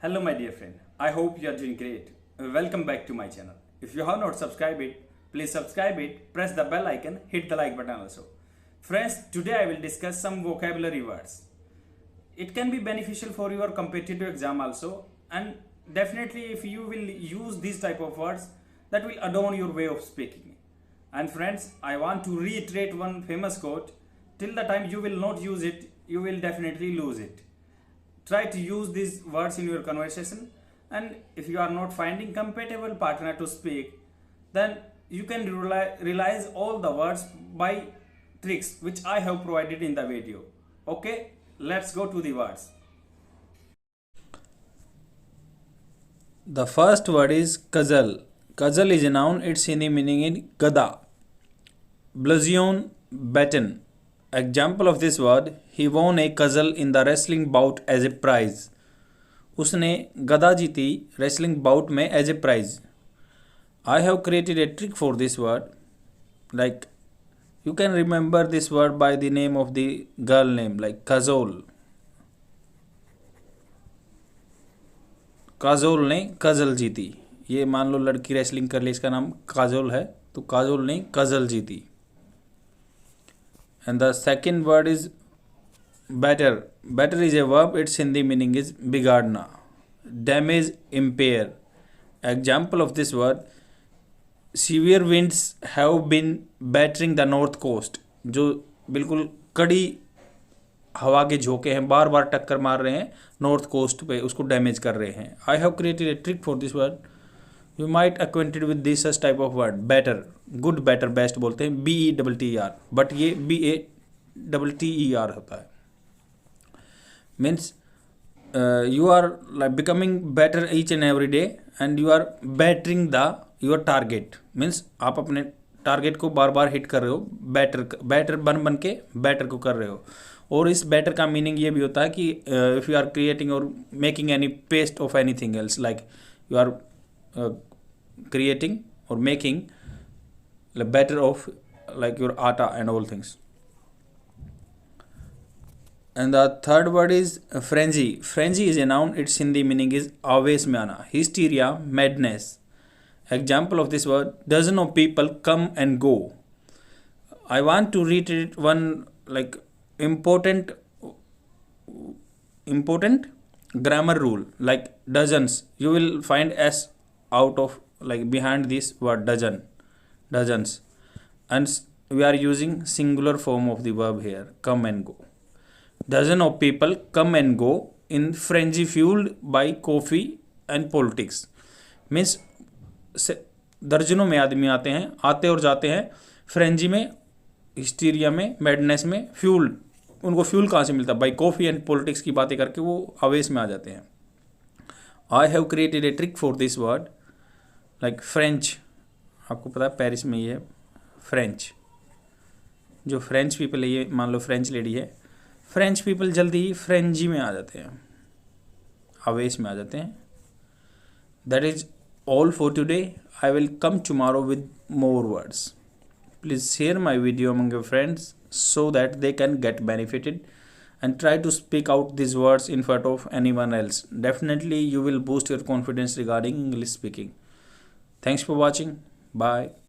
Hello my dear friend, I hope you are doing great. Welcome back to my channel. If you have not subscribed it, please subscribe it, press the bell icon, hit the like button also. Friends, today I will discuss some vocabulary words. It can be beneficial for your competitive exam also, and definitely if you will use these type of words, that will adorn your way of speaking. And friends, I want to reiterate one famous quote: till the time you will not use it, you will definitely lose it. Try to use these words in your conversation, and if you are not finding compatible partner to speak, then you can realize all the words by tricks which I have provided in the video. Okay, let's go to the words. The first word is kazal. Kazal is a noun. Its Hindi meaning is gada. Blazon, baton. Example of this word: he won a kazal in the wrestling bout as a prize. उसने गदा जीती wrestling bout में as a prize. I have created a trick for this word. Like, you can remember this word by the name of the girl name, like Kajol. Kajol ने causal जीती. ये मान लो लड़की wrestling कर ली, इसका नाम काजोल है, तो काजोल ने कजल जीती. And the second word is batter. Batter is a verb. Its Hindi meaning is बिगाड़ना, damage, impair. Example of this word: severe winds have been battering the north coast. जो बिल्कुल कड़ी हवा के झोंके हैं, बार बार टक्कर मार रहे हैं नॉर्थ कोस्ट पे, उसको डैमेज कर रहे हैं. I have created a trick for this word. You might acquainted with this type of word. Better, good, better, best बोलते हैं, BETTER, बट ये BATTER होता है. Means you are like becoming better each and every day and you are bettering your target. Means आप अपने target को बार बार hit कर रहे हो, बेटर बन के बेटर को कर रहे हो. और इस बेटर का मीनिंग ये भी होता है कि if you are creating or making any paste of anything else, like you are creating or making better of like your atta and all things. And the third word is frenzy. Frenzy is a noun. Its Hindi meaning is आवेश में आना, hysteria, madness. Example of this word: dozen of people come and go. I want to reiterate one like important grammar rule, like dozens. You will find s out of like behind this word dozen, dozens, and we are using singular form of the verb here, come and go. Dozen of people come and go in frenzy fueled by coffee and politics. Means दर्जनों में आदमी आते और जाते हैं frenzy में, hysteria में, madness में. फ्यूल्ड, उनको फ्यूल कहाँ से मिलता है? बाई कॉफ़ी एंड पॉलिटिक्स की बातें करके वो आवेश में आ जाते हैं. I have created a trick for this word, like French. आपको पता है पेरिस में ये है फ्रेंच. जो फ्रेंच पीपल है, ये मान लो फ्रेंच लेडी है, फ्रेंच पीपल जल्दी ही फ्रेंजी में आ जाते हैं, आवेश में आ जाते हैं. That is all for today. I will come tomorrow with more words. Please share my video among your friends so that they can get benefited, and try to speak out these words in front of anyone else. Definitely you will boost your confidence regarding English speaking. Thanks for watching. Bye.